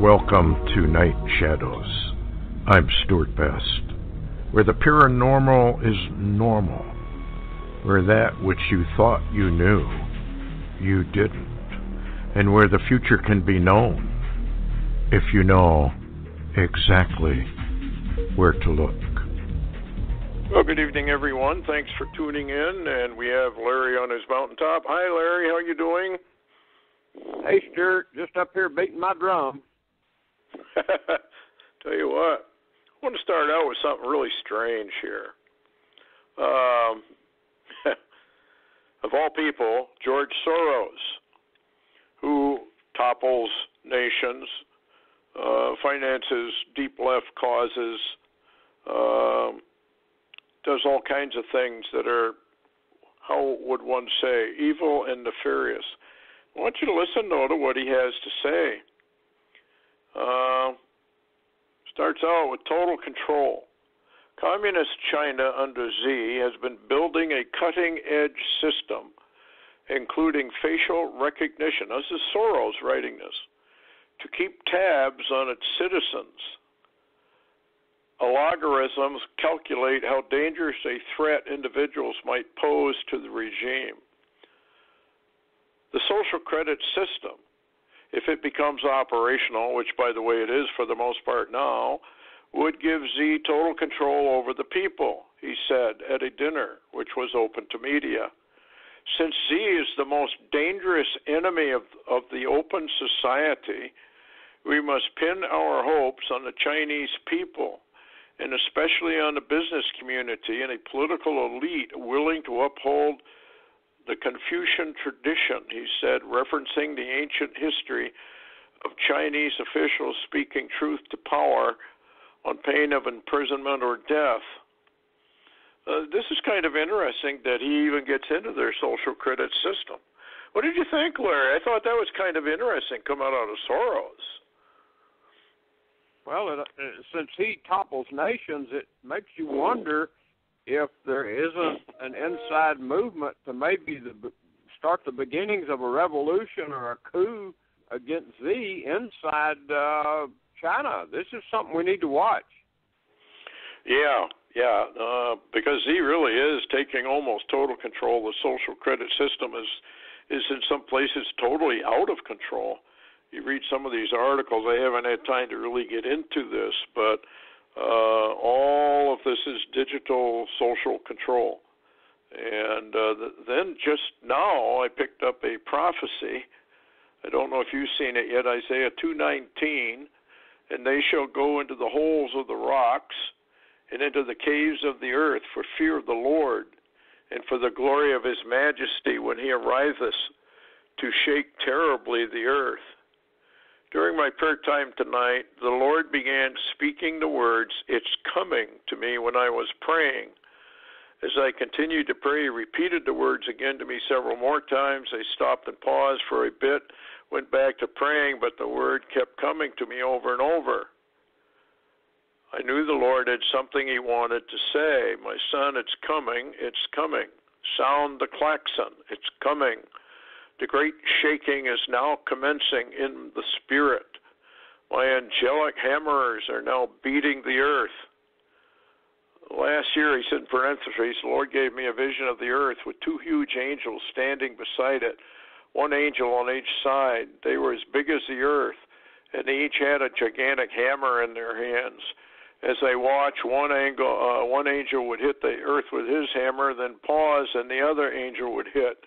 Welcome to Night Shadows. I'm Stewart Best, where the paranormal is normal, where that which you thought you knew, you didn't, and where the future can be known if you know exactly where to look. Well, good evening, everyone. Thanks for tuning in, and we have Larry on his mountaintop. Hi, Larry. How you doing? Hey, Stewart. Just up here beating my drum. Tell you what, I want to start out with something really strange here. Of all people, George Soros, who topples nations, finances deep left causes, does all kinds of things that are, how would one say, evil and nefarious. I want you to listen, though, to what he has to say. Starts out with total control. Communist China under Xi has been building a cutting-edge system, including facial recognition. This is Soros writing this, to keep tabs on its citizens. Algorithms calculate how dangerous a threat individuals might pose to the regime. The social credit system, if it becomes operational, which, by the way, it is for the most part now, would give Xi total control over the people, he said at a dinner, which was open to media. Since Xi is the most dangerous enemy of the open society, we must pin our hopes on the Chinese people, and especially on the business community and a political elite willing to uphold the Confucian tradition, he said, referencing the ancient history of Chinese officials speaking truth to power on pain of imprisonment or death. This is kind of interesting that he even gets into their social credit system. What did you think, Larry? I thought that was kind of interesting coming out of Soros. Well, since he topples nations, it makes you wonder if there isn't an inside movement to maybe start the beginnings of a revolution or a coup against Xi inside China. This is something we need to watch. Yeah, because Xi really is taking almost total control. The social credit system is in some places totally out of control. You read some of these articles, I haven't had time to really get into this, but all of this is digital social control. And then just now I picked up a prophecy. I don't know if you've seen it yet, Isaiah 2:19, and they shall go into the holes of the rocks and into the caves of the earth for fear of the Lord and for the glory of his majesty when he arriveth to shake terribly the earth. During my prayer time tonight, the Lord began speaking the words, "It's coming," to me when I was praying. As I continued to pray, he repeated the words again to me several more times. I stopped and paused for a bit, went back to praying, but the word kept coming to me over and over. I knew the Lord had something he wanted to say. My son, it's coming, it's coming. Sound the klaxon, it's coming. The great shaking is now commencing in the spirit. My angelic hammers are now beating the earth. Last year, he said in parentheses, the Lord gave me a vision of the earth with two huge angels standing beside it, one angel on each side. They were as big as the earth, and they each had a gigantic hammer in their hands. As I watched, one angel would hit the earth with his hammer, then pause, and the other angel would hit.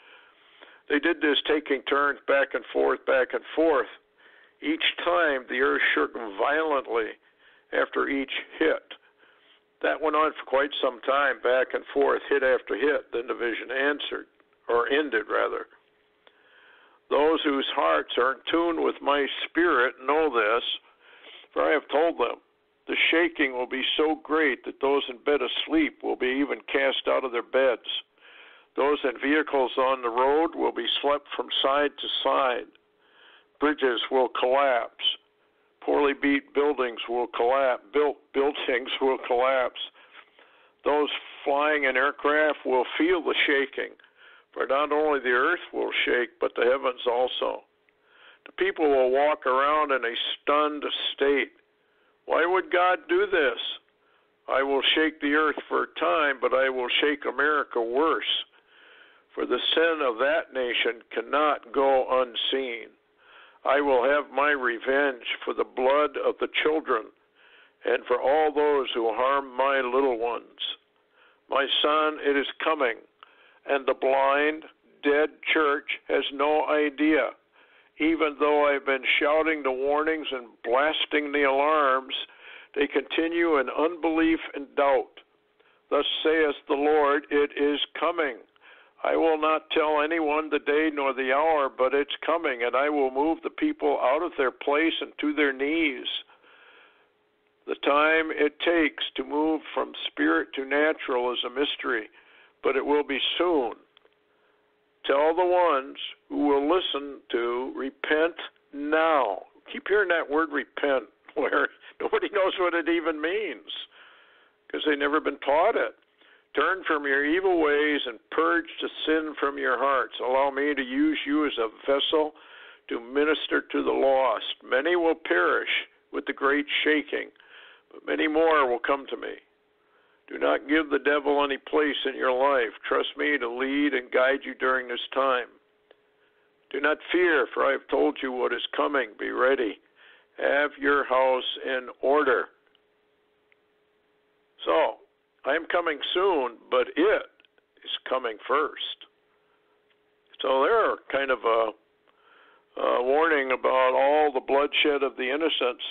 They did this taking turns back and forth. Each time, the earth shook violently after each hit. That went on for quite some time, back and forth, hit after hit. Then the vision ended. Those whose hearts are in tune with my spirit know this, for I have told them. The shaking will be so great that those in bed asleep will be even cast out of their beds. Those in vehicles on the road will be swept from side to side. Bridges will collapse. Poorly built buildings will collapse. Those flying in aircraft will feel the shaking, for not only the earth will shake, but the heavens also. The people will walk around in a stunned state. Why would God do this? I will shake the earth for a time, but I will shake America worse. For the sin of that nation cannot go unseen. I will have my revenge for the blood of the children and for all those who harm my little ones. My son, it is coming, and the blind, dead church has no idea. Even though I've been shouting the warnings and blasting the alarms, they continue in unbelief and doubt. Thus saith the Lord, it is coming. I will not tell anyone the day nor the hour, but it's coming, and I will move the people out of their place and to their knees. The time it takes to move from spirit to natural is a mystery, but it will be soon. Tell the ones who will listen to repent now. Keep hearing that word repent, where nobody knows what it even means because they've never been taught it. Turn from your evil ways and purge the sin from your hearts. Allow me to use you as a vessel to minister to the lost. Many will perish with the great shaking, but many more will come to me. Do not give the devil any place in your life. Trust me to lead and guide you during this time. Do not fear, for I have told you what is coming. Be ready. Have your house in order. So, I am coming soon, but it is coming first. So there are kind of a warning about all the bloodshed of the innocents.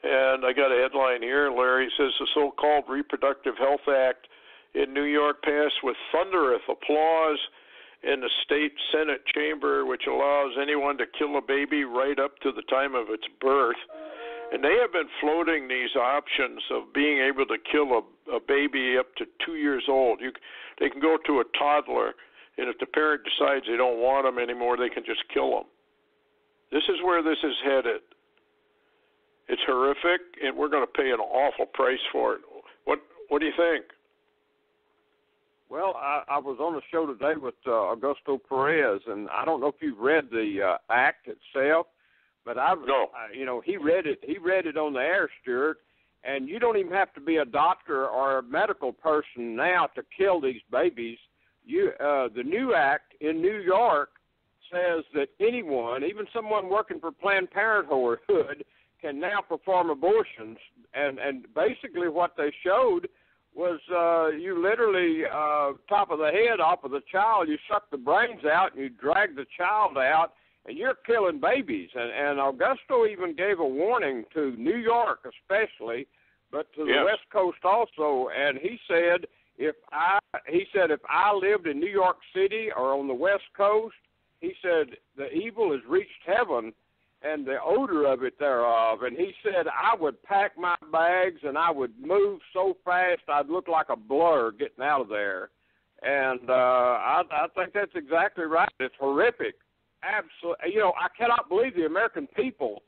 And I got a headline here, Larry. It says the so-called Reproductive Health Act in New York passed with thunderous applause in the state Senate chamber, which allows anyone to kill a baby right up to the time of its birth. And they have been floating these options of being able to kill a baby up to 2 years old. They can go to a toddler, and if the parent decides they don't want them anymore, they can just kill them. This is where this is headed. It's horrific, and we're going to pay an awful price for it. What do you think? Well, I was on a show today with Augusto Perez, and I don't know if you've read the act itself, but he read it. He read it on the air, Stewart, and you don't even have to be a doctor or a medical person now to kill these babies. The new act in New York says that anyone, even someone working for Planned Parenthood, can now perform abortions. And basically what they showed was you literally, top of the head off of the child, you suck the brains out and you drag the child out, and you're killing babies. And Augusto even gave a warning to New York especially, but to the West Coast also. And he said, if I lived in New York City or on the West Coast, he said the evil has reached heaven and the odor of it thereof. And he said I would pack my bags and I would move so fast I'd look like a blur getting out of there. And I think that's exactly right. It's horrific. Absolutely. I cannot believe the American people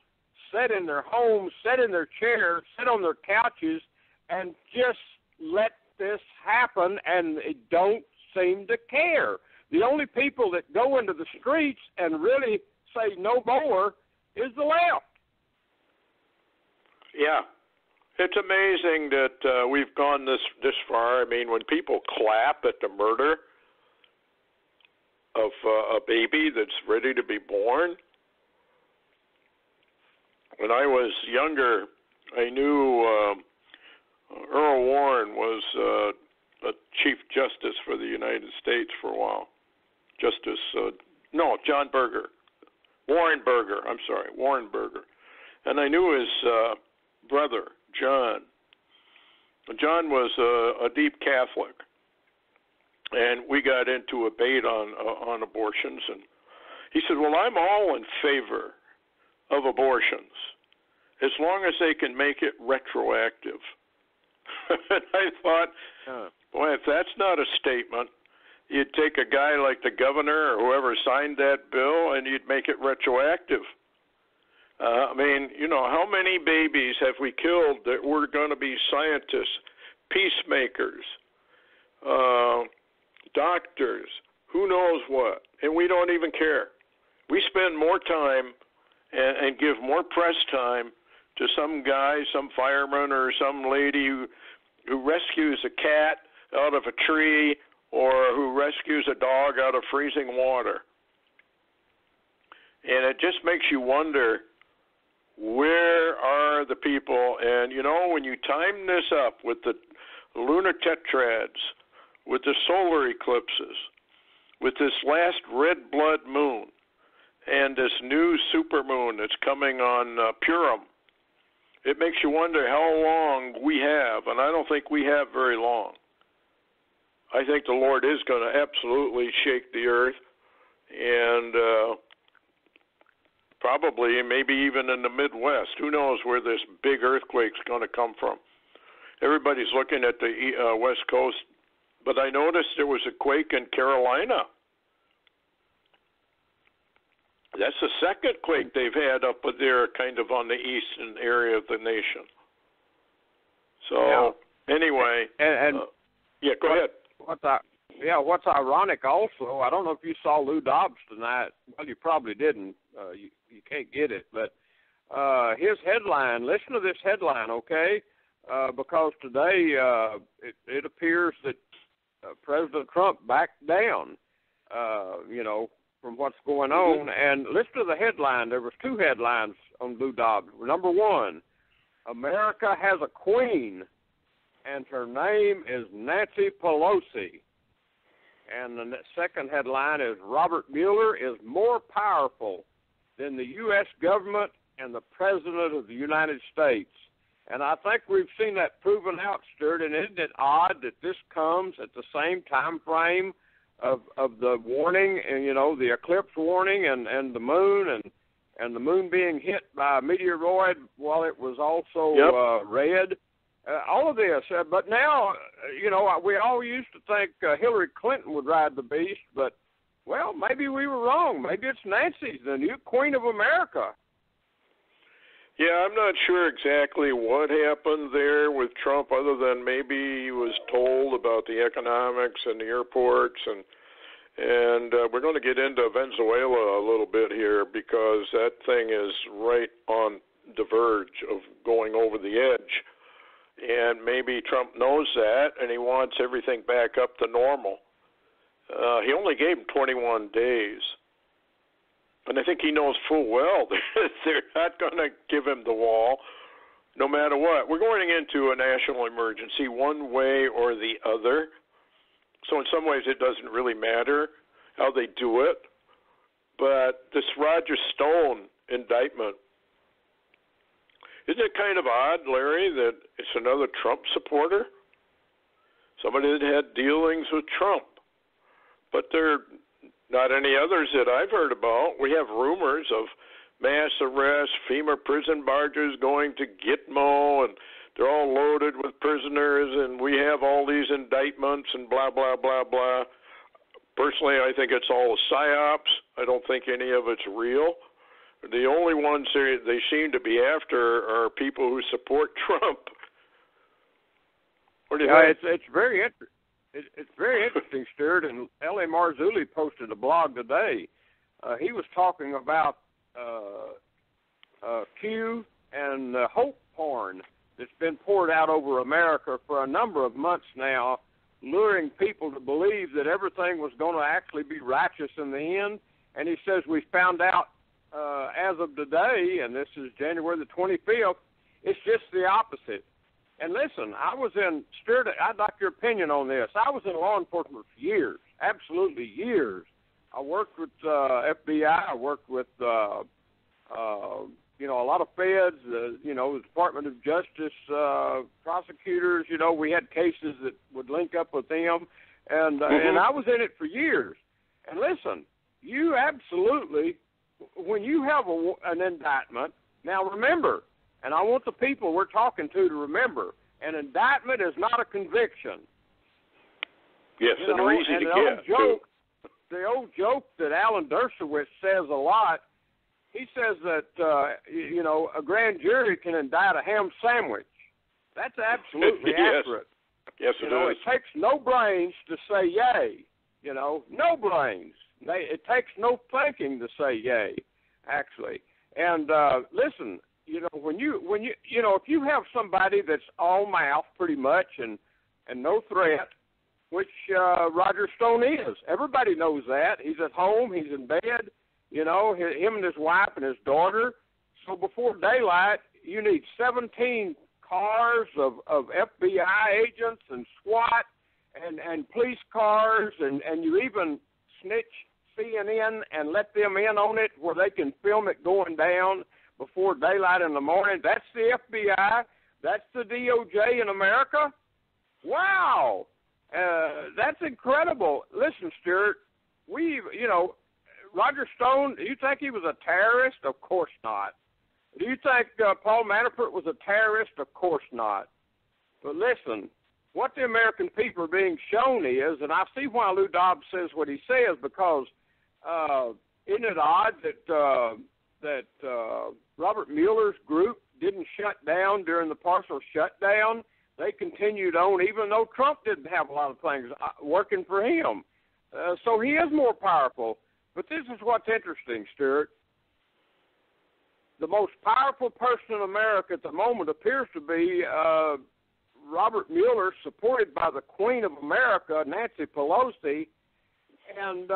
sit in their homes, sit in their chairs, sit on their couches, and just let this happen, and they don't seem to care. The only people that go into the streets and really say no more is the left. Yeah. It's amazing that we've gone this far. I mean, when people clap at the murder of a baby that's ready to be born. When I was younger, I knew Earl Warren was a Chief Justice for the United States for a while. John Berger. Warren Berger. And I knew his brother, John. John was a deep Catholic. And we got into a debate on abortions, and he said, well, I'm all in favor of abortions as long as they can make it retroactive. And I thought, boy, if that's not a statement, you'd take a guy like the governor or whoever signed that bill and you'd make it retroactive. How many babies have we killed that were going to be scientists, peacemakers, doctors, who knows what, and we don't even care. We spend more time and give more press time to some guy, some fireman, or some lady who rescues a cat out of a tree or who rescues a dog out of freezing water. And it just makes you wonder, where are the people? And, you know, when you time this up with the lunar tetrads, with the solar eclipses, with this last red blood moon, and this new supermoon that's coming on Purim, it makes you wonder how long we have, and I don't think we have very long. I think the Lord is going to absolutely shake the earth, and probably, maybe even in the Midwest. Who knows where this big earthquake's going to come from? Everybody's looking at the West Coast, but I noticed there was a quake in Carolina. That's the second quake they've had up there, kind of on the eastern area of the nation. So, anyway, yeah, go ahead. What's ironic also, I don't know if you saw Lou Dobbs tonight. Well, you probably didn't. You can't get it. But his headline, listen to this headline, okay? Because today it appears that President Trump backed down, from what's going on. And listen to the headline. There was two headlines on Lou Dobbs. Number one, America has a queen, and her name is Nancy Pelosi. And the second headline is, Robert Mueller is more powerful than the U.S. government and the President of the United States. And I think we've seen that proven out, Stewart, and isn't it odd that this comes at the same time frame of the warning, and, you know, the eclipse warning and the moon, and the moon being hit by a meteoroid while it was also red? All of this, but now, we all used to think Hillary Clinton would ride the beast, but, well, maybe we were wrong. Maybe it's Nancy, the new Queen of America. Yeah, I'm not sure exactly what happened there with Trump, other than maybe he was told about the economics and the airports, and we're going to get into Venezuela a little bit here, because that thing is right on the verge of going over the edge. And maybe Trump knows that, and he wants everything back up to normal. He only gave him 21 days. And I think he knows full well that they're not going to give him the wall, no matter what. We're going into a national emergency one way or the other. So in some ways it doesn't really matter how they do it. But this Roger Stone indictment, isn't it kind of odd, Larry, that it's another Trump supporter? Somebody that had dealings with Trump. But there are not any others that I've heard about. We have rumors of mass arrests, FEMA prison barges going to Gitmo, and they're all loaded with prisoners, and we have all these indictments and blah, blah, blah, blah. Personally, I think it's all a psyops. I don't think any of it's real. The only ones they seem to be after are people who support Trump. What do you think? It's very interesting. It's very interesting, Stewart. And L.A. Marzulli posted a blog today. He was talking about Q and hope porn that's been poured out over America for a number of months now, luring people to believe that everything was going to actually be righteous in the end. And he says we found out as of today, and this is January the 25th, it's just the opposite. And listen, Stewart, I'd like your opinion on this. I was in law enforcement for years, absolutely years. I worked with FBI. I worked with, a lot of feds, the Department of Justice prosecutors. We had cases that would link up with them. And I was in it for years. And listen, you absolutely, when you have an indictment, now remember, and I want the people we're talking to remember, an indictment is not a conviction. Yes, and they're easy to get. The old joke that Alan Dershowitz says a lot, he says that, a grand jury can indict a ham sandwich. That's absolutely accurate. Yes, it is. It takes no brains to say yay. No brains. It takes no thinking to say yay, actually. And listen, when you if you have somebody that's all mouth pretty much and no threat, which Roger Stone is, everybody knows that. He's at home, he's in bed, him and his wife and his daughter. So before daylight, you need 17 cars of FBI agents and SWAT and police cars, and you even snitch CNN and let them in on it where they can film it going down before daylight in the morning. That's the FBI. That's the DOJ in America. Wow. That's incredible. Listen, Stewart, Roger Stone, do you think he was a terrorist? Of course not. Do you think Paul Manafort was a terrorist? Of course not. But listen, what the American people are being shown is, and I see why Lou Dobbs says what he says, because isn't it odd that Robert Mueller's group didn't shut down during the partial shutdown? They continued on, even though Trump didn't have a lot of things working for him. So he is more powerful. But this is what's interesting, Stewart. The most powerful person in America at the moment appears to be Robert Mueller, supported by the Queen of America, Nancy Pelosi, and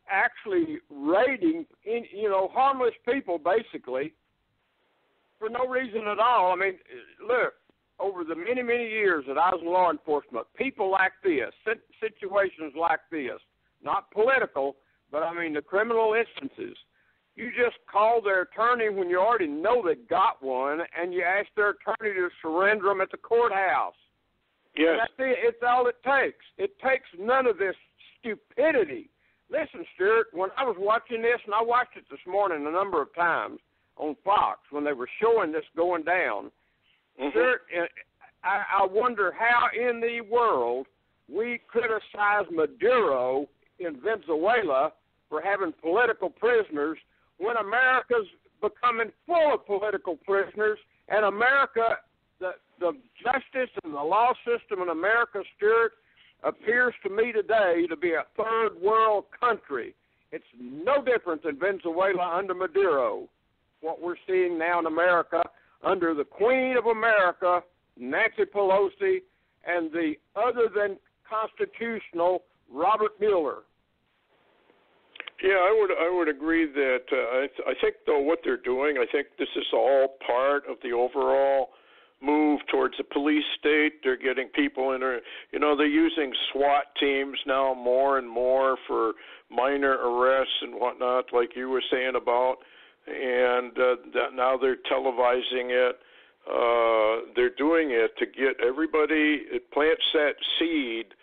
actually raiding, harmless people, basically, for no reason at all. I mean, look, over the many, many years that I was in law enforcement, people like this, situations like this, not political, but, I mean, the criminal instances, you just call their attorney when you already know they got one, and you ask their attorney to surrender them at the courthouse. Yes. And that's it. It's all it takes. It takes none of this stupidity. Listen, Stewart, when I was watching this, and I watched it this morning a number of times on Fox when they were showing this going down, Stewart, I wonder how in the world we criticize Maduro in Venezuela for having political prisoners when America's becoming full of political prisoners, and America, the justice and the law system in America, Stewart, appears to me today to be a third world country. It's no different than Venezuela under Maduro, what we're seeing now in America under the Queen of America, Nancy Pelosi, and the other than constitutional Robert Mueller. Yeah, I would agree that I think, though, what they're doing, I think this is all part of the overall move towards a police state. They're getting people in there. They're using SWAT teams now more and more for minor arrests and whatnot, like you were saying about, and that now they're televising it. They're doing it to get everybody, it plants that seed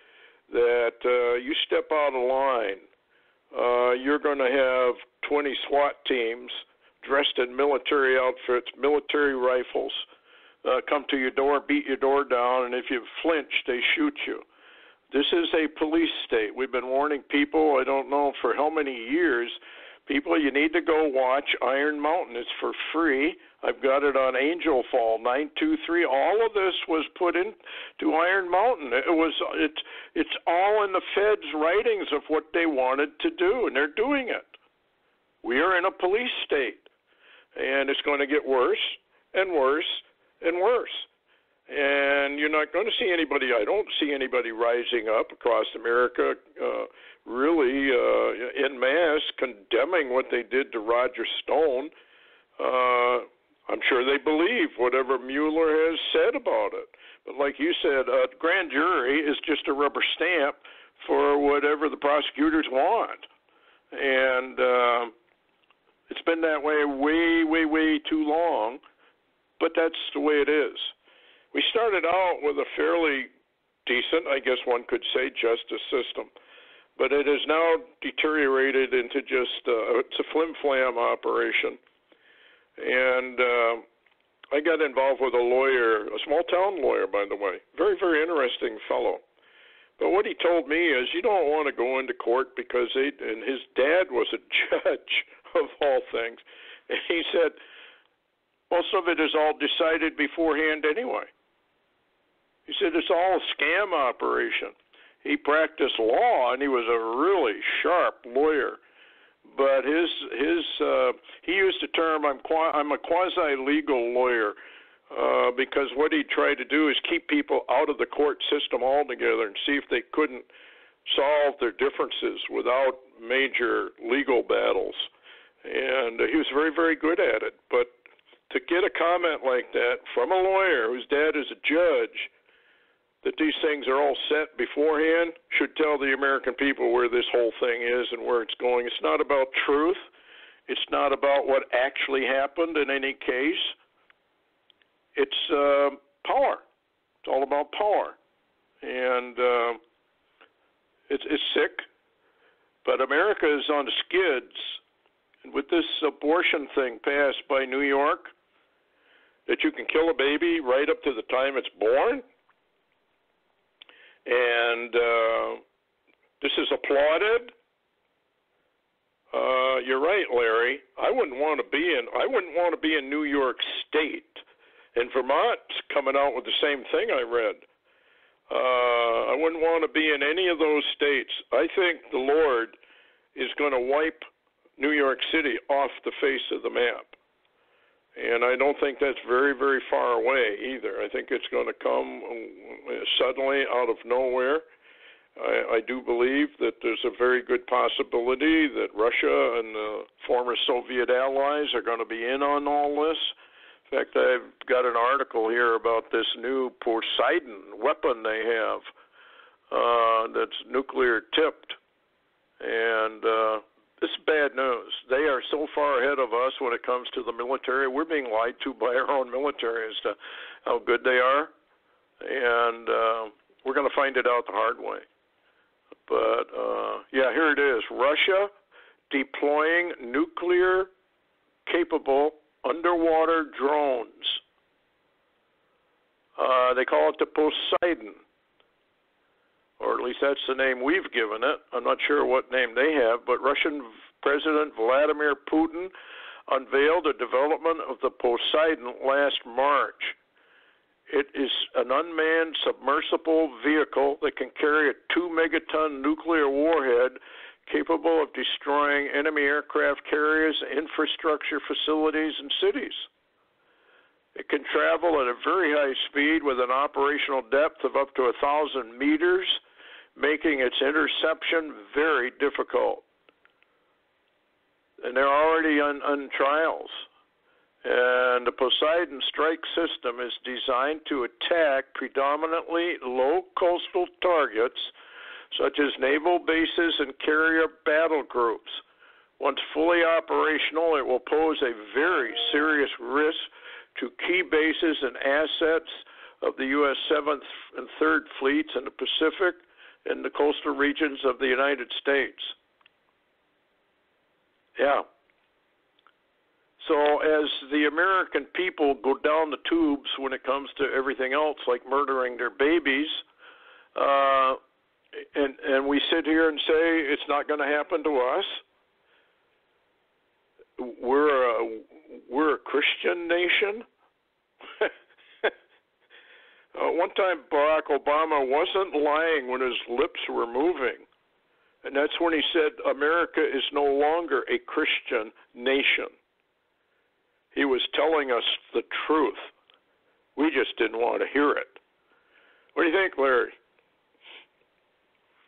that you step out of line. You're going to have 20 SWAT teams dressed in military outfits, military rifles, come to your door, beat your door down, and if you flinch, they shoot you. This is a police state. We've been warning people, I don't know for how many years, people, you need to go watch Iron Mountain. It's for free. I've got it on Angel Fall 923. All of this was put into Iron Mountain. It's all in the Fed's writings of what they wanted to do, and they're doing it. We are in a police state, and it's going to get worse and worse and worse. And you're not going to see anybody, I don't see anybody rising up across America really en masse condemning what they did to Roger Stone. I'm sure they believe whatever Mueller has said about it. But like you said, a grand jury is just a rubber stamp for whatever the prosecutors want. And it's been that way way too long, but that's the way it is. We started out with a fairly decent, I guess one could say, justice system. But it has now deteriorated into just it's a flim-flam operation. And I got involved with a lawyer, a small-town lawyer, by the way. Very, very interesting fellow. But what he told me is you don't want to go into court because and his dad was a judge, of all things. And he said most of it is all decided beforehand anyway. He said it's all a scam operation. He practiced law, and he was a really sharp lawyer. but he used the term I'm a quasi-legal lawyer because what he tried to do is keep people out of the court system altogether and see if they couldn't solve their differences without major legal battles. And he was very, very good at it. But to get a comment like that from a lawyer whose dad is a judge, that these things are all set beforehand, should tell the American people where this whole thing is and where it's going. It's not about truth. It's not about what actually happened in any case. It's power. It's all about power. And it's sick. But America is on the skids. And with this abortion thing passed by New York, that you can kill a baby right up to the time it's born, and this is applauded. You're right, Larry. I wouldn't want to be in New York State, and Vermont's coming out with the same thing I read. I wouldn't want to be in any of those states. I think the Lord is going to wipe New York City off the face of the map. And I don't think that's very, very far away either. I think it's going to come suddenly out of nowhere. I do believe that there's a very good possibility that Russia and the former Soviet allies are going to be in on all this. In fact, I've got an article here about this new Poseidon weapon they have that's nuclear tipped. And this is bad news. They are so far ahead of us when it comes to the military. We're being lied to by our own military as to how good they are. And we're going to find it out the hard way. But, yeah, here it is. Russia deploying nuclear-capable underwater drones. They call it the Poseidon, or at least that's the name we've given it. I'm not sure what name they have, but Russian President Vladimir Putin unveiled the development of the Poseidon last March. It is an unmanned submersible vehicle that can carry a 2-megaton nuclear warhead capable of destroying enemy aircraft carriers, infrastructure facilities, and cities. It can travel at a very high speed with an operational depth of up to 1,000 meters, making its interception very difficult. And they're already on trials. And the Poseidon strike system is designed to attack predominantly low coastal targets, such as naval bases and carrier battle groups. Once fully operational, it will pose a very serious risk to key bases and assets of the U.S. 7th and 3rd Fleets in the Pacific and the coastal regions of the United States. Yeah. So as the American people go down the tubes when it comes to everything else, like murdering their babies, and we sit here and say it's not going to happen to us, we're a Christian nation. One time Barack Obama wasn't lying when his lips were moving, and that's when he said America is no longer a Christian nation. He was telling us the truth. We just didn't want to hear it. What do you think, Larry?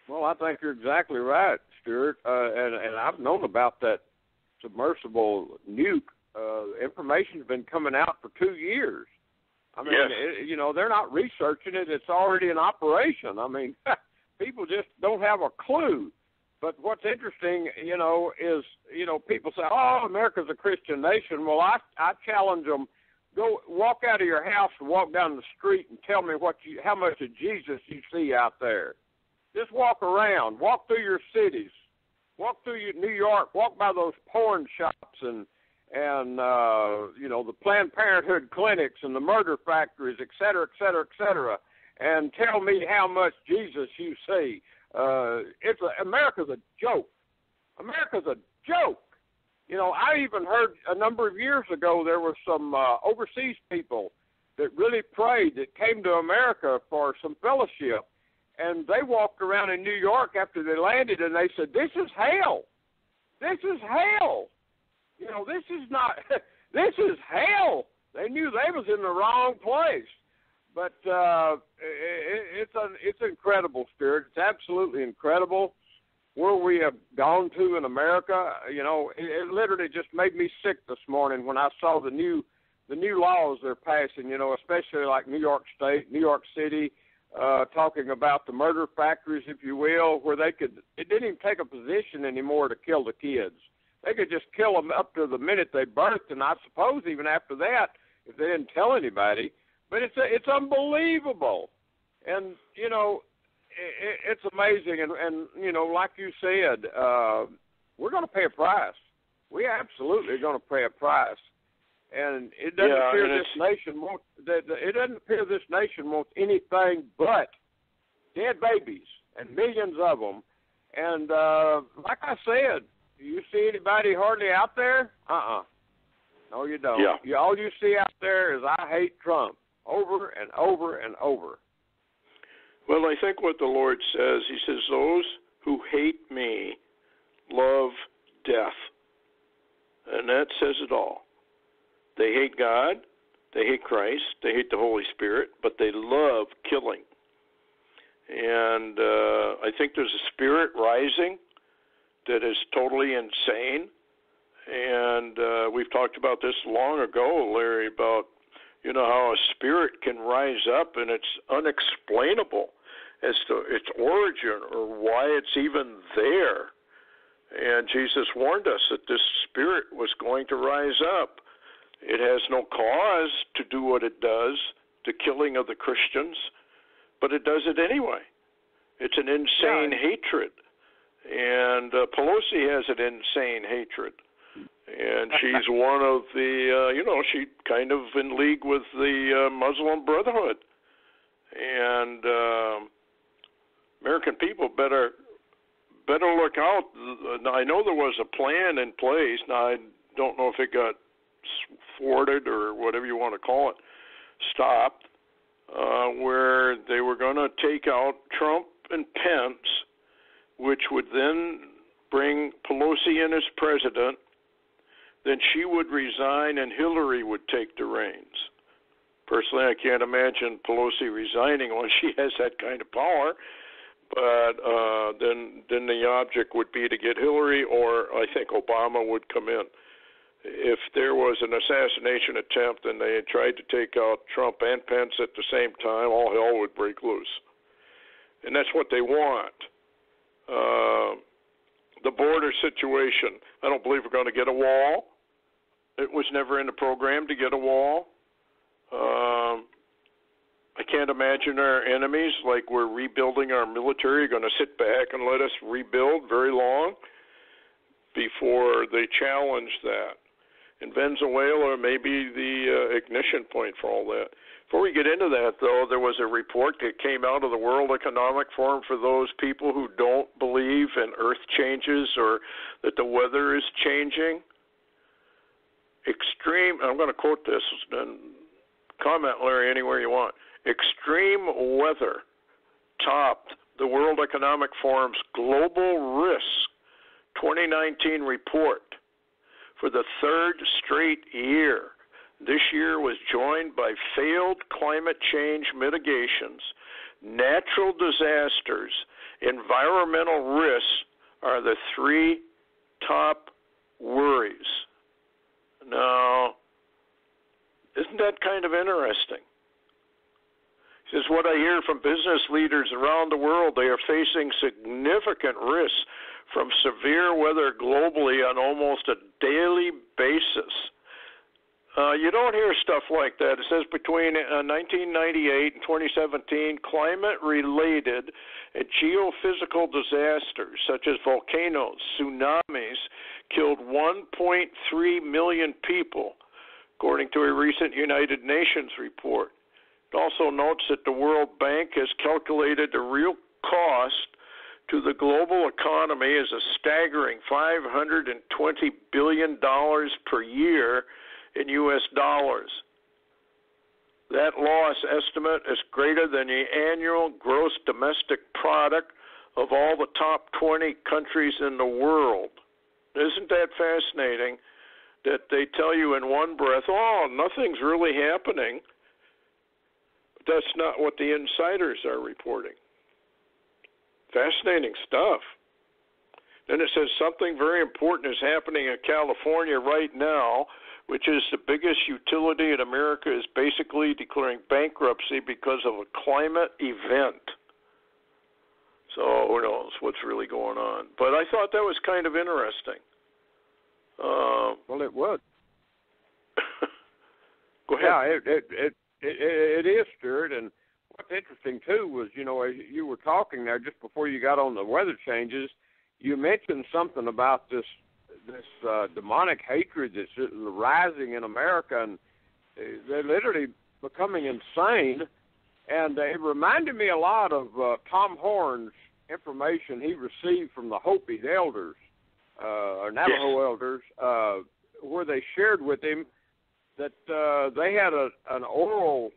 Well, I think you're exactly right, Stewart. And I've known about that submersible nuke. Information's been coming out for 2 years. I mean, yes. They're not researching it. It's already in operation. I mean, people just don't have a clue. But what's interesting, is, people say, oh, America's a Christian nation. Well, I challenge them, go walk out of your house and walk down the street and tell me how much of Jesus you see out there. Just walk around, walk through your cities, walk through New York, walk by those porn shops and the Planned Parenthood clinics and the murder factories, et cetera, et cetera, et cetera, and tell me how much Jesus you see. America's a joke. America's a joke. I even heard a number of years ago there were some overseas people that really prayed that came to America for some fellowship, and they walked around in New York after they landed, and they said, this is hell. This is hell. You know, this is not. This is hell. They knew they was in the wrong place. But it's incredible, Stewart. It's absolutely incredible where we have gone to in America. You know, it literally just made me sick this morning when I saw the new laws they're passing. You know, especially like New York State, New York City, talking about the murder factories, if you will, where it didn't even take a position anymore to kill the kids. They could just kill them up to the minute they birthed, and I suppose even after that, if they didn't tell anybody. But it's unbelievable, and you know, it's amazing. And you know, like you said, we're going to pay a price. We absolutely are going to pay a price. And it doesn't appear this nation wants. It doesn't appear this nation wants anything but dead babies and millions of them. And like I said, do you see anybody hardly out there? No, you don't. Yeah. All you see out there is "I hate Trump" over and over and over. Well, I think what the Lord says, he says, those who hate me love death. And that says it all. They hate God, they hate Christ, they hate the Holy Spirit, but they love killing. And I think there's a spirit rising that is totally insane. And we've talked about this long ago, Larry, about you know how a spirit can rise up and it's unexplainable as to its origin or why it's even there. And Jesus warned us that this spirit was going to rise up. It has no cause to do what it does, the killing of the Christians, but it does it anyway. It's an insane hatred. And Pelosi has an insane hatred. And she's one of the, she kind of in league with the Muslim Brotherhood. And American people better look out. Now, I know there was a plan in place. Now, I don't know if it got thwarted or whatever you want to call it, stopped, where they were going to take out Trump and Pence, which would then bring Pelosi in as president. Then she would resign and Hillary would take the reins. Personally, I can't imagine Pelosi resigning when she has that kind of power. But then the object would be to get Hillary, or I think Obama would come in. If there was an assassination attempt and they had tried to take out Trump and Pence at the same time, all hell would break loose. And that's what they want. The border situation, I don't believe we're going to get a wall. It was never in the program to get a wall. I can't imagine our enemies, like we're rebuilding our military, are going to sit back and let us rebuild very long before they challenge that. And Venezuela may be the ignition point for all that. Before we get into that, though, there was a report that came out of the World Economic Forum for those people who don't believe in earth changes or that the weather is changing. I'm going to quote this, and comment, Larry, anywhere you want. Extreme weather topped the World Economic Forum's Global Risk 2019 report for the third straight year. This year was joined by failed climate change mitigations, natural disasters, environmental risks are the three top worries. Now, isn't that kind of interesting? This is what I hear from business leaders around the world. They are facing significant risks from severe weather globally on almost a daily basis. You don't hear stuff like that. It says between 1998 and 2017, climate-related and geophysical disasters such as volcanoes, tsunamis, killed 1.3 million people, according to a recent United Nations report. It also notes that the World Bank has calculated the real cost to the global economy is a staggering $520 billion per year in U.S. dollars. That loss estimate is greater than the annual gross domestic product of all the top 20 countries in the world. Isn't that fascinating that they tell you in one breath, oh, nothing's really happening? But that's not what the insiders are reporting. Fascinating stuff. Then it says something very important is happening in California right now, which is the biggest utility in America is basically declaring bankruptcy because of a climate event. So who knows what's really going on. But I thought that was kind of interesting. Well, it would. Go ahead. Yeah, it is, Stewart. And what's interesting, too, was, as you were talking there just before you got on the weather changes, you mentioned something about this demonic hatred that's rising in America, and they're literally becoming insane. And it reminded me a lot of Tom Horn's information he received from the Hopi elders, or Navajo elders, where they shared with him that they had an oral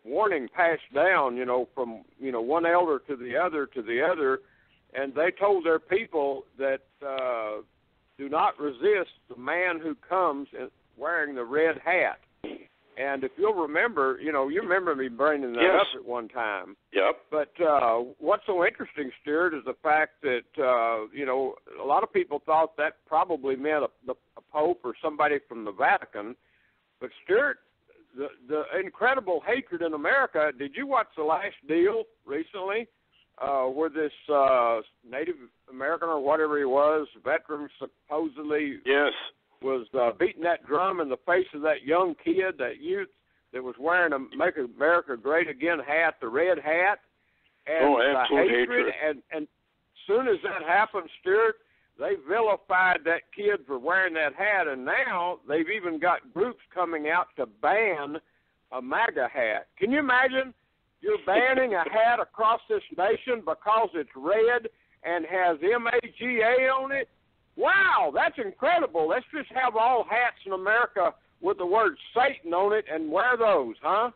warning passed down, from one elder to the other, and they told their people that do not resist the man who comes wearing the red hat. And if you'll remember, you remember me bringing that up at one time. Yep. But what's so interesting, Stewart, is the fact that, a lot of people thought that probably meant a pope or somebody from the Vatican. But, Stewart, the incredible hatred in America, did you watch The Last Deal recently? Where this Native American or whatever he was, veteran supposedly was beating that drum in the face of that young kid, that youth that was wearing a Make America Great Again hat, the red hat. And absolute hatred. And soon as that happened, Stewart, they vilified that kid for wearing that hat, and now they've even got groups coming out to ban a MAGA hat. Can you imagine? You're banning a hat across this nation because it's red and has MAGA on it? Wow, that's incredible. Let's just have all hats in America with the word Satan on it and wear those, huh?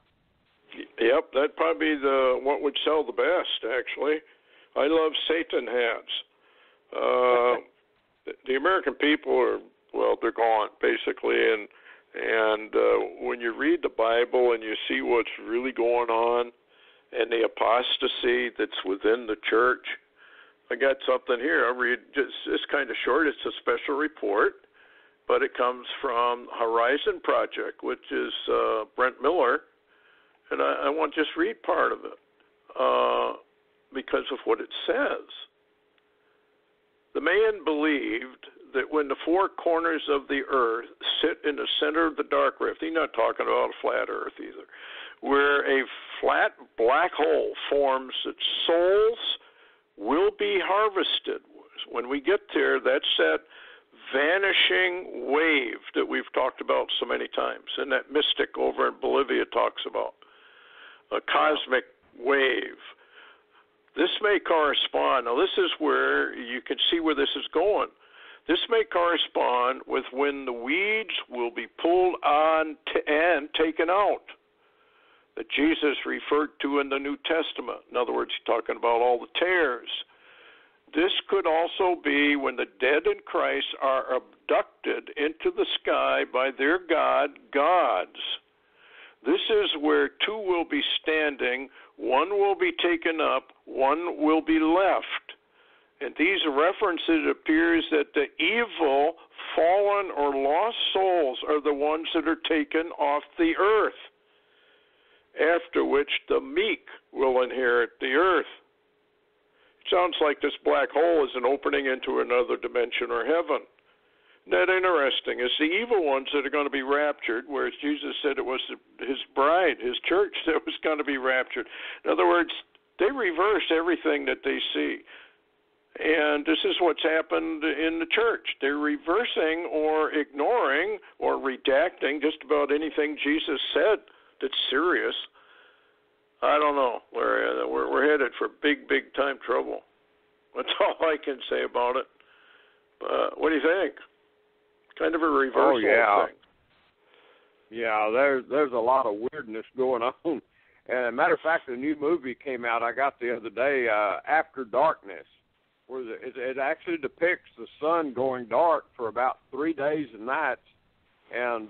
Yep, that'd probably be what would sell the best, actually. I love Satan hats. The American people are, they're gone, basically, and when you read the Bible and you see what's really going on, and the apostasy that's within the church. I got something here. I'll read. It's kind of short. It's a special report, but it comes from Horizon Project, which is Brent Miller, and I want to just read part of it because of what it says. The man believed that when the four corners of the earth sit in the center of the dark rift, he's not talking about a flat earth either, where a flat black hole forms that souls will be harvested. When we get there, that's that vanishing wave that we've talked about so many times, and that mystic over in Bolivia talks about, a cosmic wave. This may correspond. Now, this is where you can see where this is going. This may correspond with when the weeds will be pulled on and taken out, that Jesus referred to in the New Testament. In other words, he's talking about all the tares. This could also be when the dead in Christ are abducted into the sky by their gods. This is where two will be standing, one will be taken up, one will be left. And these references, it appears that the evil, fallen, or lost souls are the ones that are taken off the earth, after which the meek will inherit the earth. It sounds like this black hole is an opening into another dimension or heaven. Isn't that interesting? It's the evil ones that are going to be raptured, whereas Jesus said it was his bride, his church, that was going to be raptured. In other words, they reverse everything that they see. And this is what's happened in the church. They're reversing or ignoring or redacting just about anything Jesus said that's serious. I don't know. We're headed for big time trouble. That's all I can say about it. What do you think? Kind of a reversal thing. Yeah, there's a lot of weirdness going on. And as a matter of fact, a new movie came out I got the other day, After Darkness. where it actually depicts the sun going dark for about 3 days and nights, and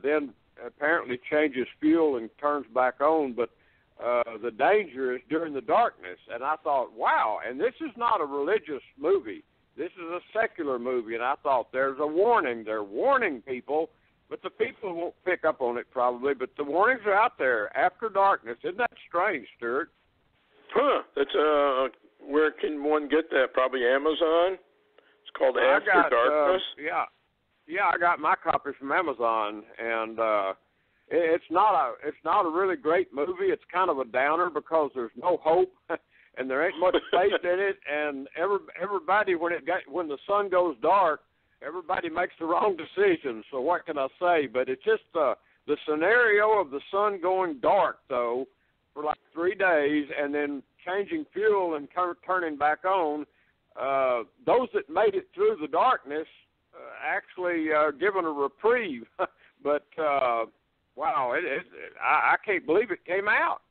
then apparently changes fuel and turns back on. But the danger is during the darkness. And I thought, wow, and this is not a religious movie. This is a secular movie. And I thought, there's a warning. They're warning people, but the people won't pick up on it probably. But the warnings are out there after darkness. Isn't that strange, Stewart? Huh. That's where can one get that? Probably Amazon? It's called After Darkness? Yeah, I got my copy from Amazon, and it's not a really great movie. It's kind of a downer because there's no hope, and there ain't much faith in it. And everybody, when the sun goes dark, everybody makes the wrong decisions. So what can I say? But it's just the scenario of the sun going dark though for like 3 days, and then changing fuel and turning back on. Those that made it through the darkness actually given a reprieve. But wow, I can't believe it came out.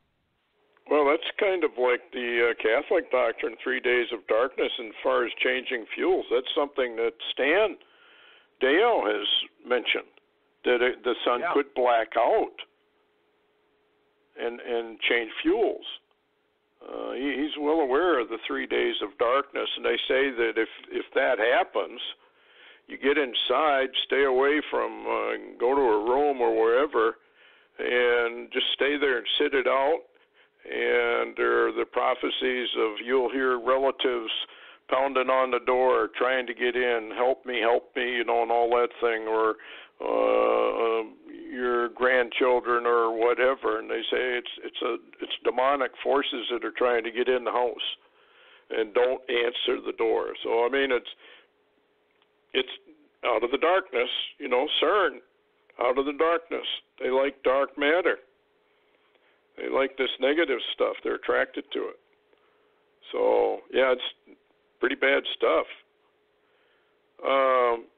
Well, that's kind of like the Catholic doctrine, 3 days of darkness, and as far as changing fuels. That's something that Stan Dale has mentioned, that the sun could black out and change fuels. He's well aware of the 3 days of darkness, and they say that if that happens, you get inside, stay away from, go to a room or wherever, and just stay there and sit it out. And there are the prophecies of you'll hear relatives pounding on the door, trying to get in, help me, and all that thing, or your grandchildren or whatever. And they say it's demonic forces that are trying to get in the house and don't answer the door. So I mean, it's out of the darkness, CERN, out of the darkness. They like dark matter. They like this negative stuff. They're attracted to it. So, yeah, it's pretty bad stuff.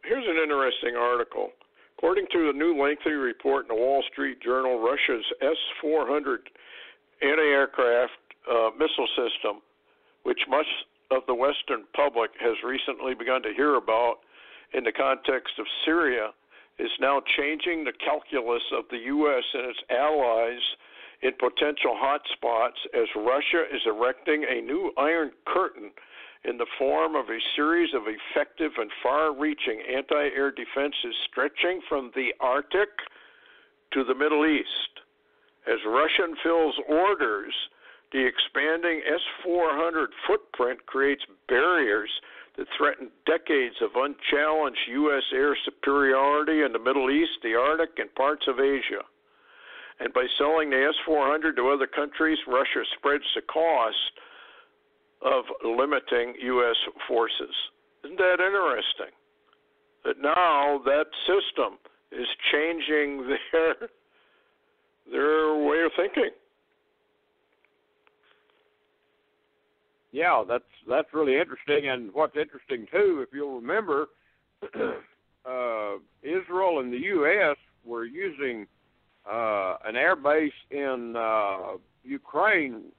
Here's an interesting article. According to a new lengthy report in the Wall Street Journal, Russia's S-400 anti-aircraft missile system, which much of the Western public has recently begun to hear about in the context of Syria, is now changing the calculus of the U.S. and its allies in potential hotspots as Russia is erecting a new iron curtain in the form of a series of effective and far-reaching anti-air defenses stretching from the Arctic to the Middle East. As Russia fulfills orders, the expanding S-400 footprint creates barriers that threaten decades of unchallenged U.S. air superiority in the Middle East, the Arctic, and parts of Asia. And by selling the S-400 to other countries, Russia spreads the cost of limiting U.S. forces. Isn't that interesting? That now that system is changing their way of thinking. Yeah, that's really interesting. And what's interesting too, if you'll remember, Israel and the U.S. were using an air base in Ukraine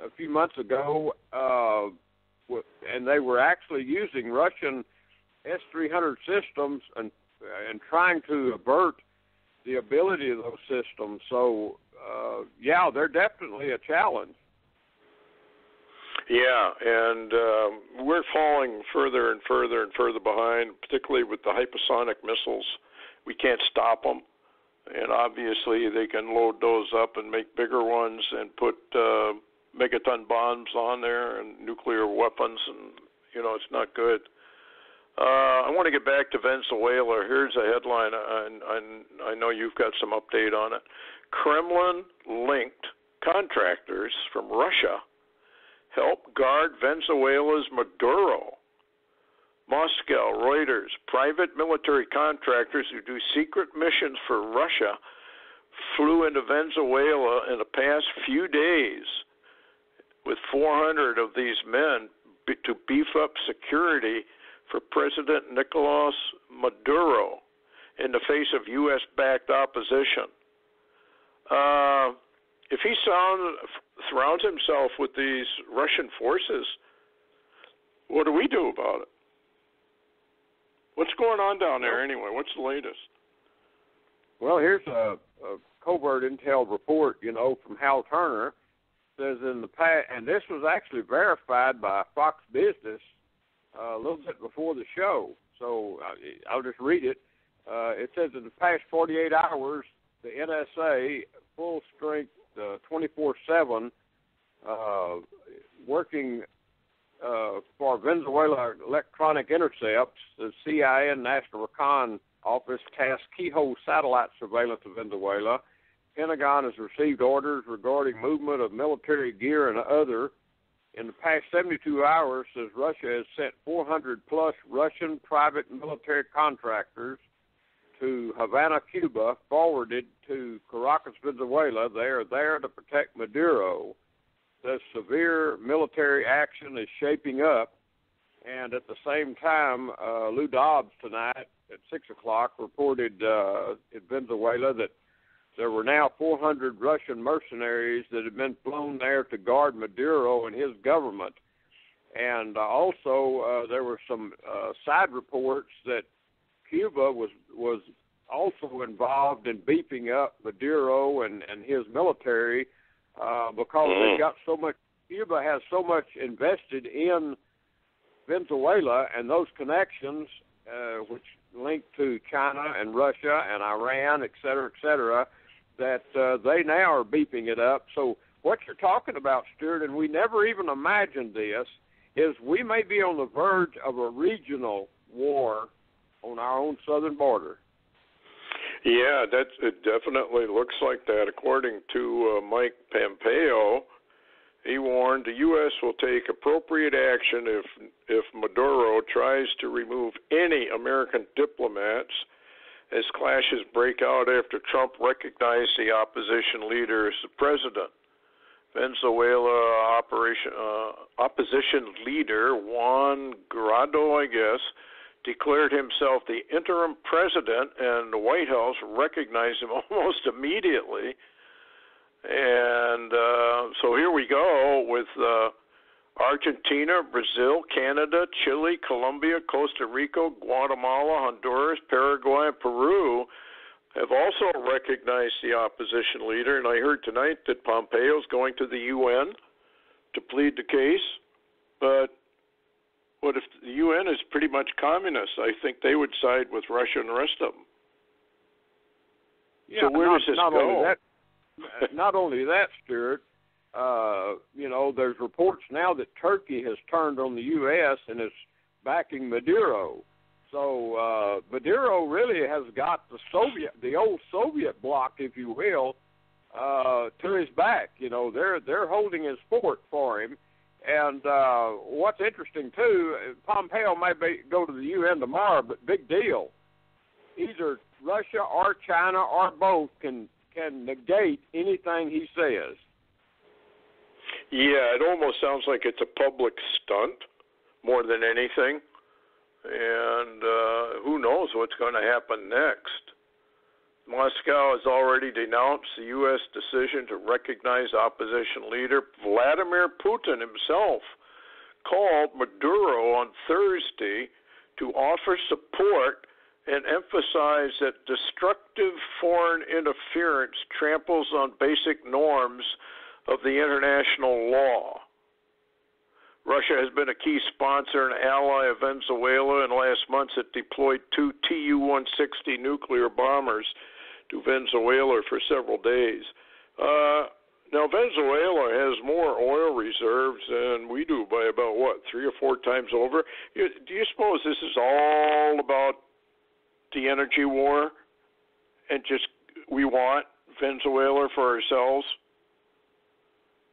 a few months ago, and they were actually using Russian S-300 systems and trying to avert the ability of those systems. So, yeah, they're definitely a challenge. Yeah, and we're falling further and further and further behind, particularly with the hypersonic missiles. We can't stop them. And obviously they can load those up and make bigger ones and put megaton bombs on there and nuclear weapons, and, it's not good. I want to get back to Venezuela. Here's a headline. I know you've got some update on it. Kremlin-linked contractors from Russia help guard Venezuela's Maduro. Moscow, Reuters, private military contractors who do secret missions for Russia flew into Venezuela in the past few days with 400 of these men to beef up security for President Nicolas Maduro in the face of U.S.-backed opposition. If he surrounds himself with these Russian forces, What do we do about it? What's going on down there anyway? What's the latest? Well, here's a covert intel report, from Hal Turner. Says in the past, and this was actually verified by Fox Business a little bit before the show, so I'll just read it. It says in the past 48 hours, the NSA, full strength, 24/7, working for Venezuela electronic intercepts, the CIA and National Recon Office tasked keyhole satellite surveillance of Venezuela. Pentagon has received orders regarding movement of military gear and other. In the past 72 hours, says Russia has sent 400-plus Russian private military contractors to Havana, Cuba, forwarded to Caracas, Venezuela. They are there to protect Maduro. The severe military action is shaping up. And at the same time, Lou Dobbs tonight at 6 o'clock reported in Venezuela that there were now 400 Russian mercenaries that had been flown there to guard Maduro and his government. And also there were some side reports that Cuba was also involved in beefing up Maduro and his military because they got so much. Cuba has so much invested in Venezuela and those connections, which link to China and Russia and Iran, et cetera, that they now are beefing it up. So what you're talking about, Stewart, and we never even imagined this, is we may be on the verge of a regional war on our own southern border. Yeah, it definitely looks like that. According to Mike Pompeo, he warned the U.S. will take appropriate action if Maduro tries to remove any American diplomats as clashes break out after Trump recognized the opposition leader as the president. Venezuela opposition leader Juan Guaido, declared himself the interim president, and the White House recognized him almost immediately. And so here we go with Argentina, Brazil, Canada, Chile, Colombia, Costa Rica, Guatemala, Honduras, Paraguay, and Peru have also recognized the opposition leader. And I heard tonight that Pompeo is going to the UN to plead the case. But what if the UN is pretty much communist? I think they would side with Russia and the rest of them. Yeah, so where does this go? Not only that, Stewart, there's reports now that Turkey has turned on the U.S. and is backing Maduro. So Maduro really has got the old Soviet bloc, if you will, to his back. They're holding his fort for him. And what's interesting too, Pompeo may go to the UN tomorrow, but big deal. Either Russia or China or both can negate anything he says. Yeah, it almost sounds like it's a public stunt more than anything. And who knows what's going to happen next. Moscow has already denounced the U.S. decision to recognize opposition leader Vladimir Putin himself, called Maduro on Thursday to offer support and emphasize that destructive foreign interference tramples on basic norms of the international law. Russia has been a key sponsor and ally of Venezuela. In last month it deployed 2 Tu-160 nuclear bombers to Venezuela for several days. Now, Venezuela has more oil reserves than we do by about, 3 or 4 times over? Do you suppose this is all about the energy war and just we want Venezuela for ourselves?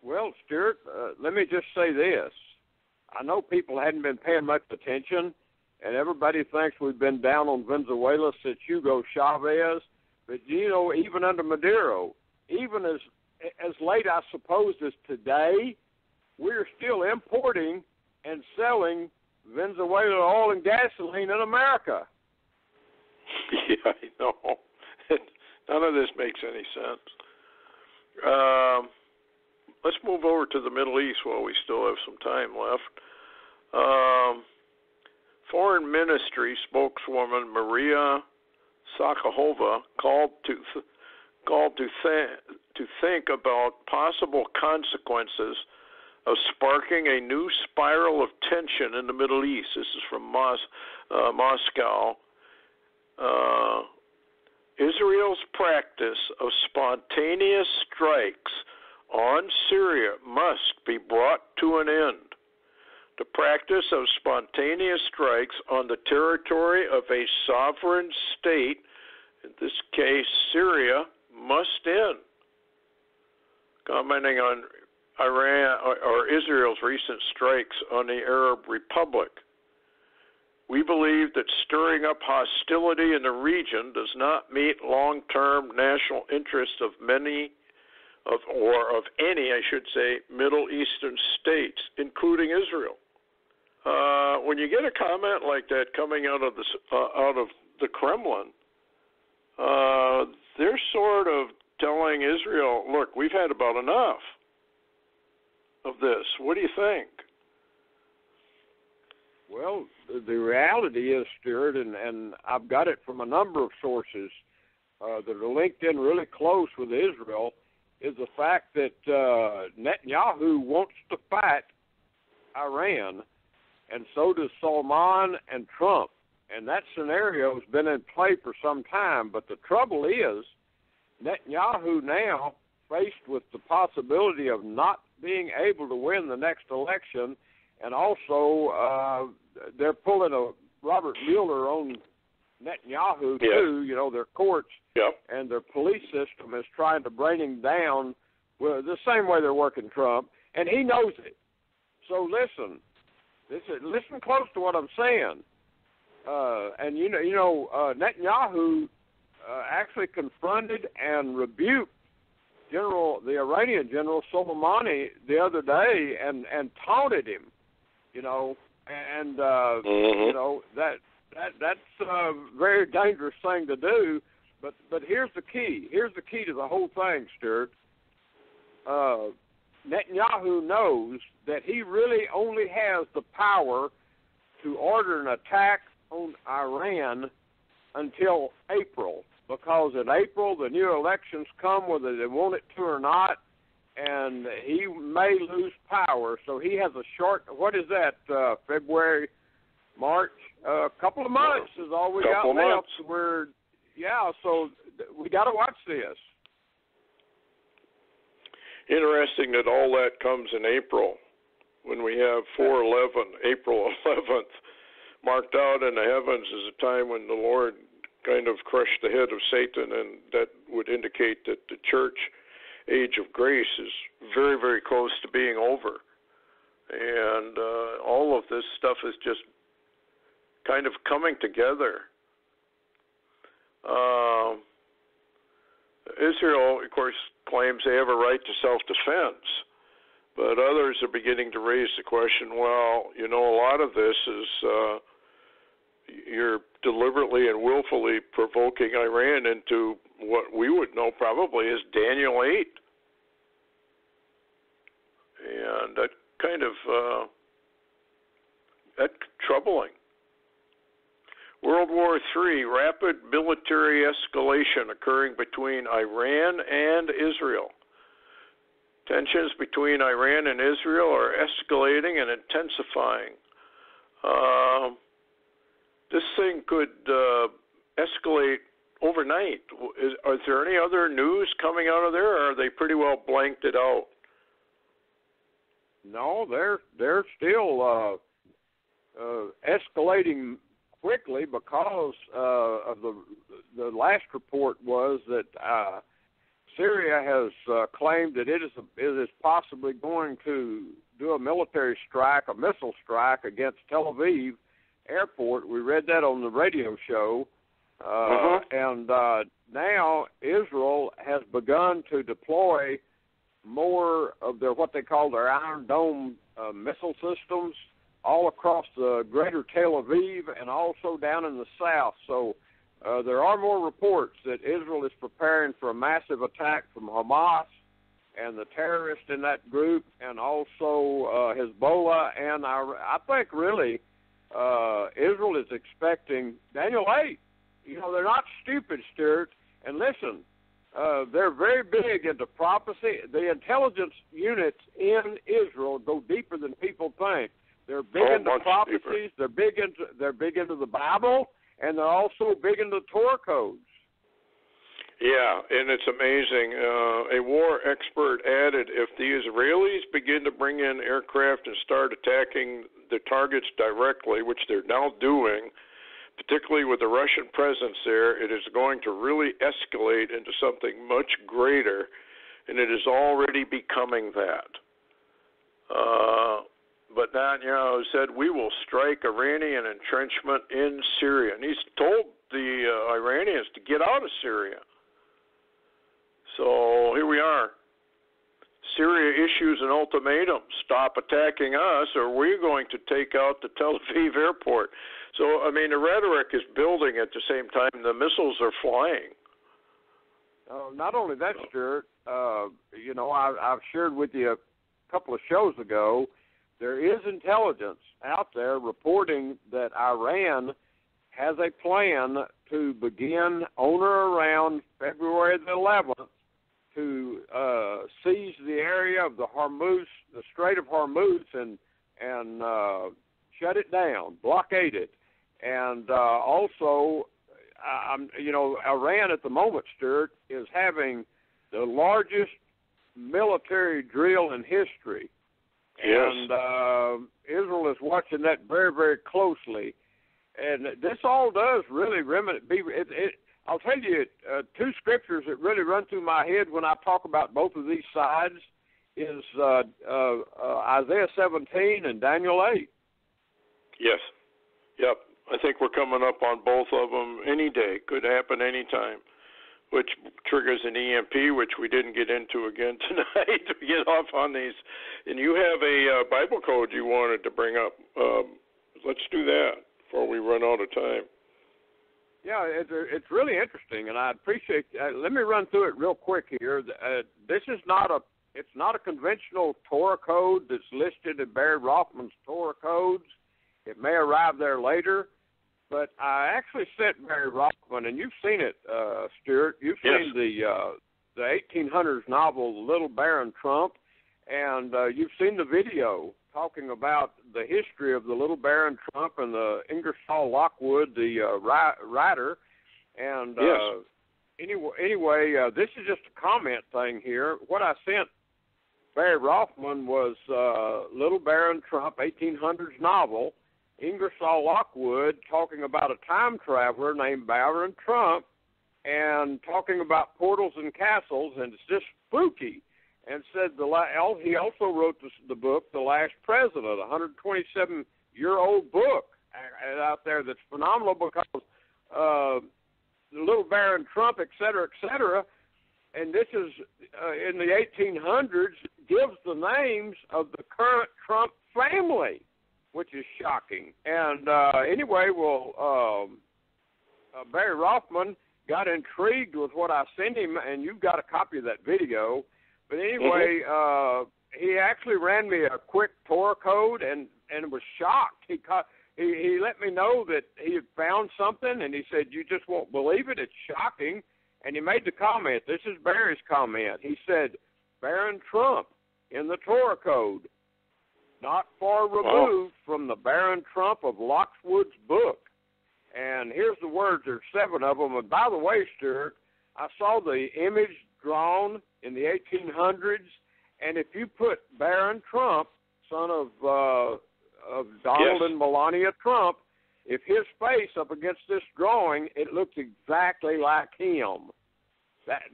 Well, Stewart, let me just say this. I know people hadn't been paying much attention, and everybody thinks we've been down on Venezuela since Hugo Chavez. But, even under Maduro, even as late, I suppose, as today, we're still importing and selling Venezuelan oil and gasoline in America. Yeah, I know. None of this makes any sense. Let's move over to the Middle East while we still have some time left. Foreign Ministry spokeswoman Maria Sakharova called to think about possible consequences of sparking a new spiral of tension in the Middle East. This is from Moscow. Israel's practice of spontaneous strikes on Syria must be brought to an end. The practice of spontaneous strikes on the territory of a sovereign state, in this case Syria, must end. Commenting on Iran or Israel's recent strikes on the Arab Republic, we believe that stirring up hostility in the region does not meet long-term national interests of any, Middle Eastern states, including Israel. When you get a comment like that coming out of the Kremlin, they're sort of telling Israel, look, we've had about enough of this. What do you think? Well, the reality is, Stewart, and I've got it from a number of sources that are linked in really close with Israel, is the fact that Netanyahu wants to fight Iran, and so does Salman and Trump. And that scenario has been in play for some time. But the trouble is, Netanyahu now, faced with the possibility of not being able to win the next election, and also they're pulling a Robert Mueller on Netanyahu too. You know, their courts and their police system is trying to bring him down the same way they're working Trump, and he knows it. So listen close to what I'm saying. And Netanyahu actually confronted and rebuked the Iranian General Soleimani the other day and taunted him. That's a very dangerous thing to do. But here's the key. Here's the key to the whole thing, Stewart. Netanyahu knows that he really only has the power to order an attack on Iran until April, because in April the new elections come whether they want it to or not, and he may lose power. So he has a short, February, March, a couple of months is all we got left. So we got to watch this. Interesting that all that comes in April, when we have 4/11, April 11th, marked out in the heavens as a time when the Lord kind of crushed the head of Satan, and that would indicate that the church age of grace is very, very close to being over. And all of this stuff is just kind of coming together. Israel, of course, claims they have a right to self-defense, but others are beginning to raise the question, well, a lot of this is you're deliberately and willfully provoking Iran into what we would know probably as Daniel 8. And that kind of that's troubling. World War III, rapid military escalation occurring between Iran and Israel. Tensions between Iran and Israel are escalating and intensifying. This thing could escalate overnight. Is there any other news coming out of there, or are they pretty well blanked it out? No, they're still escalating quickly, because of the last report was that Syria has claimed that it is possibly going to do a military strike, a missile strike against Tel Aviv airport. We read that on the radio show. And now Israel has begun to deploy more of what they call their Iron Dome missile systems all across the greater Tel Aviv and also down in the south. So there are more reports that Israel is preparing for a massive attack from Hamas and the terrorists in that group, and also Hezbollah. And I think really Israel is expecting Daniel 8. You know, they're not stupid, Stewart. And listen, they're very big into prophecy. The intelligence units in Israel go deeper than people think. They're big into prophecies. Deeper. They're big into the Bible, and they're also big into Torah codes. Yeah, and it's amazing. A war expert added, if the Israelis begin to bring in aircraft and start attacking the targets directly, which they're now doing, particularly with the Russian presence there, it is going to really escalate into something much greater, and it is already becoming that. But Netanyahu said, we will strike Iranian entrenchment in Syria. And he's told the Iranians to get out of Syria. So here we are. Syria issues an ultimatum. Stop attacking us or we're going to take out the Tel Aviv airport. So, I mean, the rhetoric is building at the same time the missiles are flying. Not only that, Stewart, you know, I've shared with you a couple of shows ago, there is intelligence out there reporting that Iran has a plan to begin on or around February the 11th to seize the area of the Strait of Hormuz, and shut it down, blockade it, and also, you know, Iran at the moment, Stewart, is having the largest military drill in history, yes. And Israel is watching that very, very closely, and this all does really I'll tell you two scriptures that really run through my head when I talk about both of these sides is Isaiah 17 and Daniel 8. Yes. Yep. I think we're coming up on both of them any day. Could happen any time, which triggers an EMP, which we didn't get into again tonight to get off on these. And you have a Bible code you wanted to bring up. Let's do that before we run out of time. Yeah, it's really interesting, and I appreciate. Let me run through it real quick here. This is not a conventional Torah code that's listed in Barry Rothman's Torah codes. It may arrive there later, but I actually sent Barry Rothman, and you've seen it, Stewart. You've seen the 1800s novel Little Baron Trump, and you've seen the video talking about the history of the Little Baron Trump and the Ingersoll Lockwood, the writer. And anyway, this is just a comment thing here. What I sent Barry Rothman was Little Baron Trump, 1800s novel, Ingersoll Lockwood talking about a time traveler named Baron Trump and talking about portals and castles, and it's just spooky. And said he also wrote the book, The Last President, a 127-year-old book out there that's phenomenal because the Little Baron Trump, et cetera, and this is in the 1800s, gives the names of the current Trump family, which is shocking. And anyway, Barry Rothman got intrigued with what I sent him, and you've got a copy of that video. But anyway, he actually ran me a quick Torah code and was shocked. He let me know that he had found something, and he said, you just won't believe it. It's shocking. And he made the comment. This is Barry's comment. He said, Baron Trump in the Torah code, not far removed from the Baron Trump of Lockwood's book. And here's the words. There's 7 of them. And by the way, Stewart, I saw the image drawn in the 1800s, and if you put Baron Trump, son of Donald and Melania Trump, if his face up against this drawing, it looks exactly like him.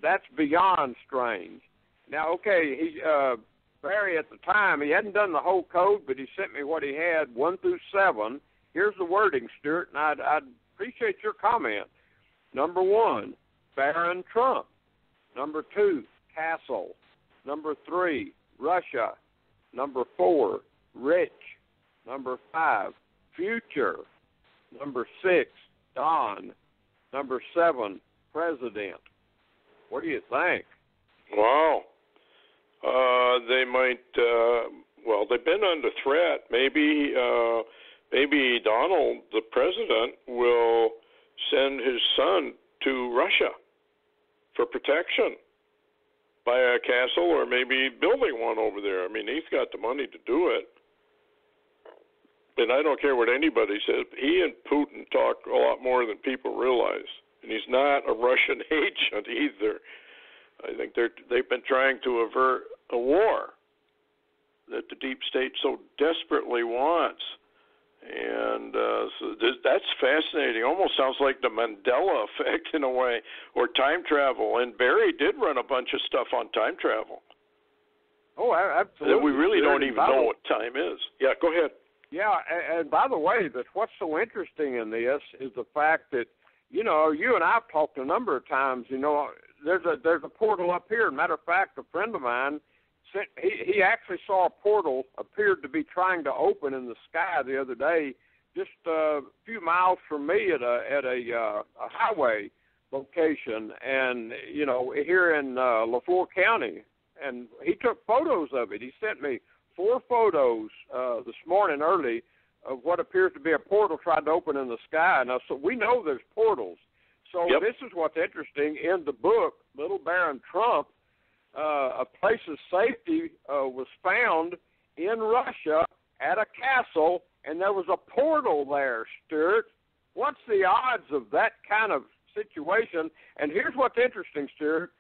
That's beyond strange. Now, okay, Barry at the time, he hadn't done the whole code, but he sent me what he had, 1 through 7. Here's the wording, Stewart, and I'd appreciate your comment. Number 1, Baron Trump. Number 2, Castle. Number 3, Russia. Number 4, Rich. Number 5, Future. Number 6, Don. Number 7, President. What do you think? Wow. They might, they've been under threat. Maybe maybe Donald, the president, will send his son to Russia for protection, buy a castle or maybe building one over there. I mean, he's got the money to do it. And I don't care what anybody says. He and Putin talk a lot more than people realize. And he's not a Russian agent either. I think they've been trying to avert a war that the deep state so desperately wants. And so that's fascinating. Almost sounds like the Mandela effect in a way, or time travel. And Barry did run a bunch of stuff on time travel. Oh, absolutely. That we really don't even know what time is. Yeah, go ahead. Yeah, and by the way, what's so interesting in this is the fact that, you know, you and I have talked a number of times, you know, there's a portal up here. Matter of fact, a friend of mine, he actually saw a portal appeared to be trying to open in the sky the other day, just a few miles from me at a highway location, and, you know, here in LaFleur County. And he took photos of it. He sent me 4 photos this morning early of what appears to be a portal tried to open in the sky. Now, so we know there's portals. So This is what's interesting. In the book, Little Baron Trump, a place of safety was found in Russia at a castle, and there was a portal there, Stewart. What's the odds of that kind of situation? And here's what's interesting, Stewart.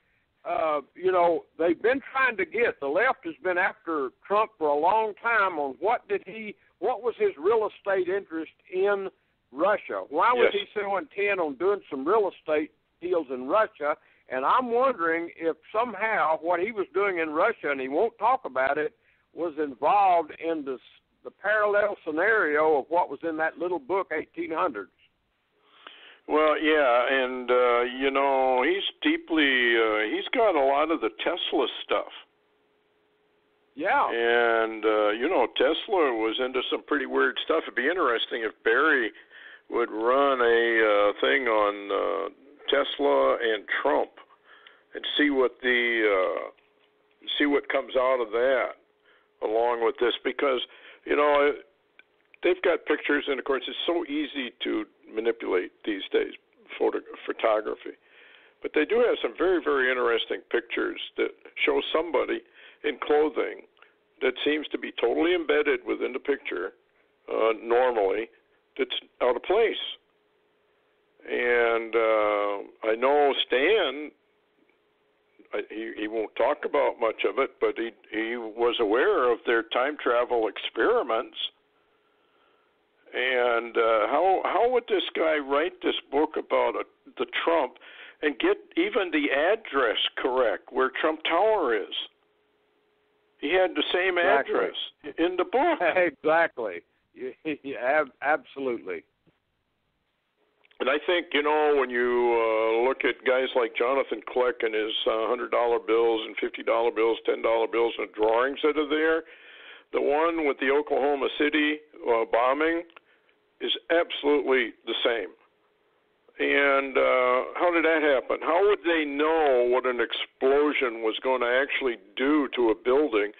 You know, they've been trying to get, the left has been after Trump for a long time on what was his real estate interest in Russia? Why was he so intent on doing some real estate deals in Russia? And I'm wondering if somehow what he was doing in Russia, and he won't talk about it, was involved in the parallel scenario of what was in that little book, 1800s. Well, yeah, and, you know, he's got a lot of the Tesla stuff. Yeah. And, you know, Tesla was into some pretty weird stuff. It'd be interesting if Barry would run a thing on Tesla and Trump and see what comes out of that along with this, because, you know, they've got pictures, and of course it's so easy to manipulate these days, photography. But they do have some very, very interesting pictures that show somebody in clothing that seems to be totally embedded within the picture normally, that's out of place. And I know Stan, he won't talk about much of it, but he was aware of their time travel experiments. And how would this guy write this book about the Trump and get even the address correct where Trump Tower is? He had the same address in the book. Exactly. Yeah, absolutely. And I think, you know, when you look at guys like Jonathan Kleck and his $100 bills and $50 bills, $10 bills, and drawings that are there, the one with the Oklahoma City bombing is absolutely the same. And how did that happen? How would they know what an explosion was going to actually do to a building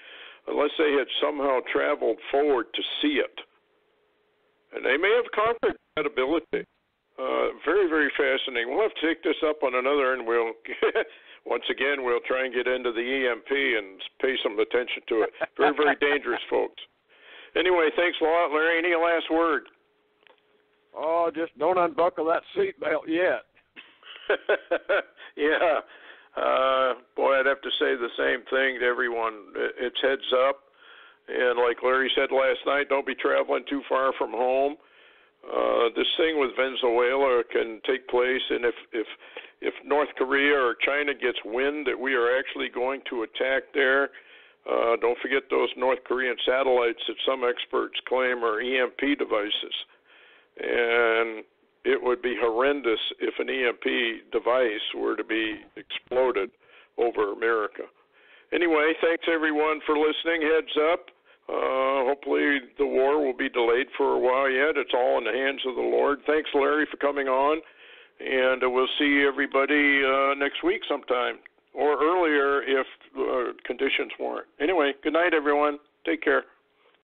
unless they had somehow traveled forward to see it? And they may have conquered that ability. Very, very fascinating. We'll have to take this up on another, and we'll once again we'll try and get into the EMP and pay some attention to it. Very, very dangerous, folks. Anyway, thanks a lot, Larry. Any last word? Oh, just don't unbuckle that seatbelt yet. Yeah. Boy, I'd have to say the same thing to everyone. It's heads up. And like Larry said last night, don't be traveling too far from home. This thing with Venezuela can take place, and if North Korea or China gets wind that we are actually going to attack there, don't forget those North Korean satellites that some experts claim are EMP devices. And it would be horrendous if an EMP device were to be exploded over America. Anyway, thanks everyone for listening. Heads up. Hopefully the war will be delayed for a while yet. It's all in the hands of the Lord. Thanks, Larry, for coming on. And we'll see everybody next week sometime, or earlier if conditions warrant. Anyway, good night, everyone. Take care.